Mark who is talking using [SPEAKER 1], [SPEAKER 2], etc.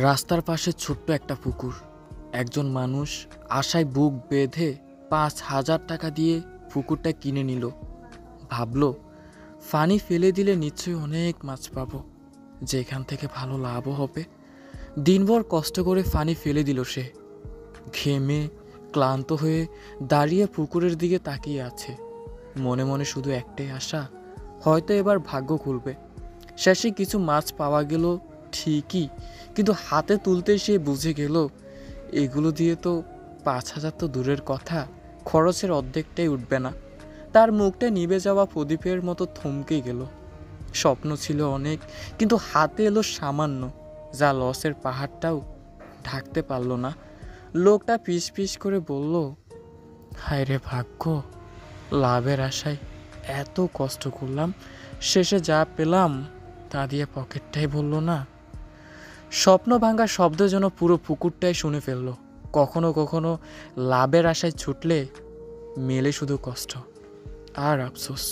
[SPEAKER 1] রাস্তার পাশে ছোট্ট একটা পুকুর। একজন মানুষ আশায় বুক বেঁধে ৫,০০০ টাকা দিয়ে পুকুরটা কিনে নিল। ভাবলো পানি ফেলে দিলে নিশ্চয়ই অনেক মাছ পাবো, যেখান থেকে ভালো লাভও হবে। দিনভর কষ্ট করে পানি ফেলে দিল সে। ঘেমে ক্লান্ত হয়ে দাঁড়িয়ে পুকুরের দিকে তাকিয়ে আছে। মনে মনে শুধু একটাই আশা, হয়তো এবার ভাগ্য খুলবে। শেষে কিছু মাছ পাওয়া গেল ঠিকই, কিন্তু হাতে তুলতে সে বুঝে গেল এগুলো দিয়ে তো ৫,০০০ তো দূরের কথা, খরচের অর্ধেকটাই উঠবে না। তার মুখটা নিভে যাওয়া প্রদীপের মতো থমকে গেল। স্বপ্ন ছিল অনেক, কিন্তু হাতে এলো সামান্য, যা লসের পাহাড়টাও ঢাকতে পারল না। লোকটা পিস পিস করে বলল, হায় রে ভাগ্য, লাভের আশায় এত কষ্ট করলাম, শেষে যা পেলাম তা দিয়ে পকেটটাই ভরল না। স্বপ্ন ভাঙা শব্দ যেন পুরো পুকুরটাই শুনে ফেলল। কখনো কখনো লাভের আশায় ছুটলে মেলে শুধু কষ্ট আর আফসোস।